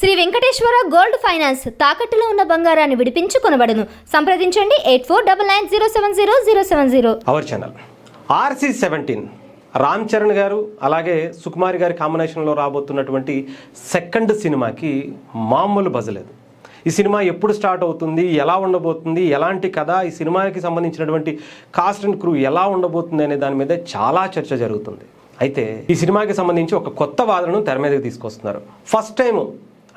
Shri Venkateswara gold finance తాకట్టులో ఉన్న బంగారాన్ని విడిపించి కొనబడును. సంప్రదించండి 8499070070. Our channel RC-17 Ram Charan గారు అలాగే సుకుమారి గారి కాంబినేషన్లో రాబోతున్నటువంటి సెకండ్ సినిమాకి మామూలు బజ్ లేదు. ఈ సినిమా ఎప్పుడు స్టార్ట్ అవుతుంది, ఎలా ఉండబోతుంది, ఎలాంటి కథ, ఈ సినిమాకి సంబంధించినటువంటి కాస్ట్ అండ్ క్రూ ఎలా ఉండబోతుంది అనే దాని మీద చాలా చర్చ జరుగుతుంది. అయితే ఈ సినిమాకి సంబంధించి ఒక కొత్త వాదనను తెర మీదకి తీసుకొస్తున్నారు. ఫస్ట్ టైం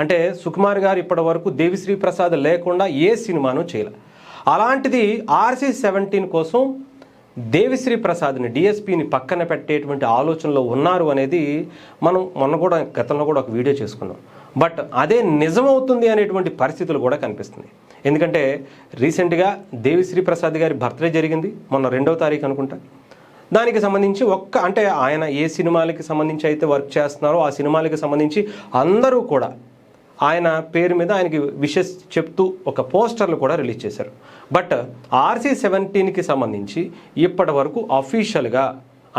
అంటే సుకుమార్ గారు ఇప్పటి వరకు దేవిశ్రీ ప్రసాద్ లేకుండా ఏ సినిమాను చేయలే. అలాంటిది RC-17 కోసం దేవిశ్రీ ప్రసాద్ని డిఎస్పీని పక్కన పెట్టేటువంటి ఆలోచనలో ఉన్నారు అనేది మనం గతంలో కూడా ఒక వీడియో చేసుకున్నాం. బట్ అదే నిజమవుతుంది అనేటువంటి పరిస్థితులు కూడా కనిపిస్తుంది. ఎందుకంటే రీసెంట్గా దేవిశ్రీ ప్రసాద్ గారి బర్త్డే జరిగింది, మొన్న 2వ తారీఖు అనుకుంటా. దానికి సంబంధించి అంటే ఆయన ఏ సినిమాలకి సంబంధించి అయితే వర్క్ చేస్తున్నారో ఆ సినిమాలకి సంబంధించి అందరూ కూడా ఆయన పేరు మీద ఆయనకి విషెస్ చెప్తూ ఒక పోస్టర్లు కూడా రిలీజ్ చేశారు. బట్ RC-17కి సంబంధించి ఇప్పటి వరకు అఫీషియల్గా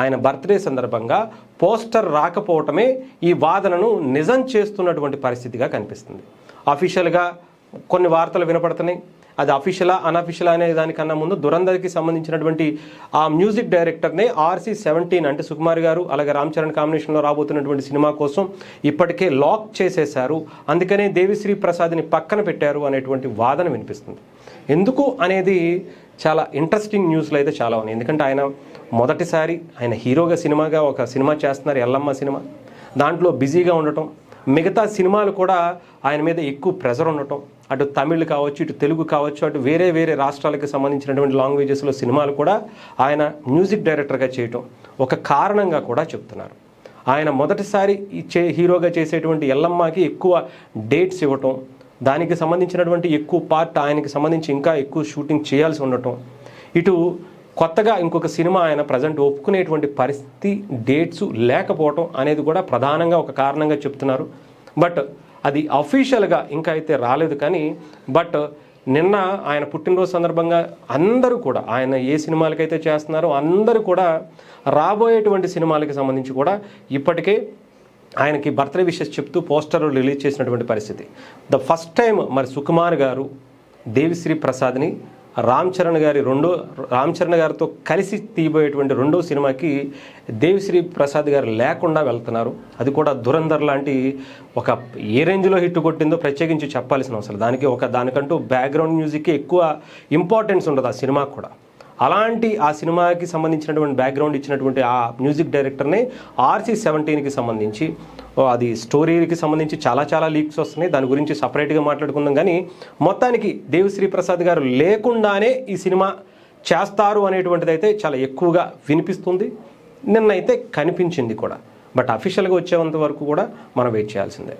ఆయన బర్త్డే సందర్భంగా పోస్టర్ రాకపోవటమే ఈ వాదనను నిజం చేస్తున్నటువంటి పరిస్థితిగా కనిపిస్తుంది. అఫీషియల్గా కొన్ని వార్తలు వినపడుతున్నాయి. అది అఫీషియలా అనఫీషియలా అనే దానికన్నా ముందు దురంధర్కి సంబంధించినటువంటి ఆ మ్యూజిక్ డైరెక్టర్నే RC-17 అంటే సుకుమార్ గారు అలాగే రామ్ చరణ్ కాంబినేషన్లో రాబోతున్నటువంటి సినిమా కోసం ఇప్పటికే లాక్ చేసేశారు, అందుకనే దేవిశ్రీ ప్రసాద్ని పక్కన పెట్టారు అనేటువంటి వాదన వినిపిస్తుంది. ఎందుకు అనేది చాలా ఇంట్రెస్టింగ్ న్యూస్లు అయితే చాలా ఉన్నాయి. ఎందుకంటే ఆయన మొదటిసారి ఆయన హీరోగా ఒక సినిమా చేస్తున్నారు, ఎల్లమ్మ సినిమా. దాంట్లో బిజీగా ఉండటం, మిగతా సినిమాలు కూడా ఆయన మీద ఎక్కువ ప్రెజర్ ఉండటం, అటు తమిళ్ కావచ్చు, ఇటు తెలుగు కావచ్చు, అటు వేరే రాష్ట్రాలకు సంబంధించినటువంటి లాంగ్వేజెస్లో సినిమాలు కూడా ఆయన మ్యూజిక్ డైరెక్టర్గా చేయటం ఒక కారణంగా కూడా చెప్తున్నారు. ఆయన మొదటిసారి హీరోగా చేసేటువంటి ఎల్లమ్మకి ఎక్కువ డేట్స్ ఇవ్వటం, దానికి సంబంధించినటువంటి ఎక్కువ పార్ట్ ఆయనకి సంబంధించి ఇంకా ఎక్కువ షూటింగ్ చేయాల్సి ఉండటం, ఇటు కొత్తగా ఇంకొక సినిమా ఆయన ప్రజెంట్ ఒప్పుకునేటువంటి పరిస్థితి, డేట్స్ లేకపోవటం అనేది కూడా ప్రధానంగా ఒక కారణంగా చెప్తున్నారు. బట్ అది అఫీషియల్గా ఇంకా అయితే రాలేదు. కానీ బట్ నిన్న ఆయన పుట్టినరోజు సందర్భంగా అందరూ కూడా ఆయన ఏ సినిమాలకైతే చేస్తున్నారో అందరూ కూడా రాబోయేటువంటి సినిమాలకి సంబంధించి కూడా ఇప్పటికే ఆయనకి బర్త్డే విషెస్ చెప్తూ పోస్టర్ రిలీజ్ చేసినటువంటి పరిస్థితి. ద ఫస్ట్ టైం మరి సుకుమార్ గారు దేవిశ్రీ ప్రసాద్ని రామ్ చరణ్ గారితో కలిసి తీయబోయేటువంటి 2వ సినిమాకి దేవిశ్రీ ప్రసాద్ గారు లేకుండా వెళ్తున్నారు. అది కూడా దురంధర్ లాంటి ఒక ఏ రేంజ్లో హిట్ కొట్టిందో ప్రత్యేకించి చెప్పాల్సిన అవసరం. దానికంటూ బ్యాక్గ్రౌండ్ మ్యూజిక్కి ఎక్కువ ఇంపార్టెన్స్ ఉండదు ఆ సినిమాకు కూడా. అలాంటి ఆ సినిమాకి సంబంధించినటువంటి బ్యాక్గ్రౌండ్ ఇచ్చినటువంటి ఆ మ్యూజిక్ డైరెక్టర్ని RC-17కి సంబంధించి అది స్టోరీకి సంబంధించి చాలా లీక్స్ వస్తున్నాయి. దాని గురించి సపరేట్గా మాట్లాడుకుందాం. కానీ మొత్తానికి దేవిశ్రీ ప్రసాద్ గారు లేకుండానే ఈ సినిమా చేస్తారు అనేటువంటిది అయితే చాలా ఎక్కువగా వినిపిస్తుంది, నిన్నైతే కనిపించింది కూడా. బట్ అఫీషియల్గా వచ్చేంత వరకు కూడా మనం వెయిట్ చేయాల్సిందే.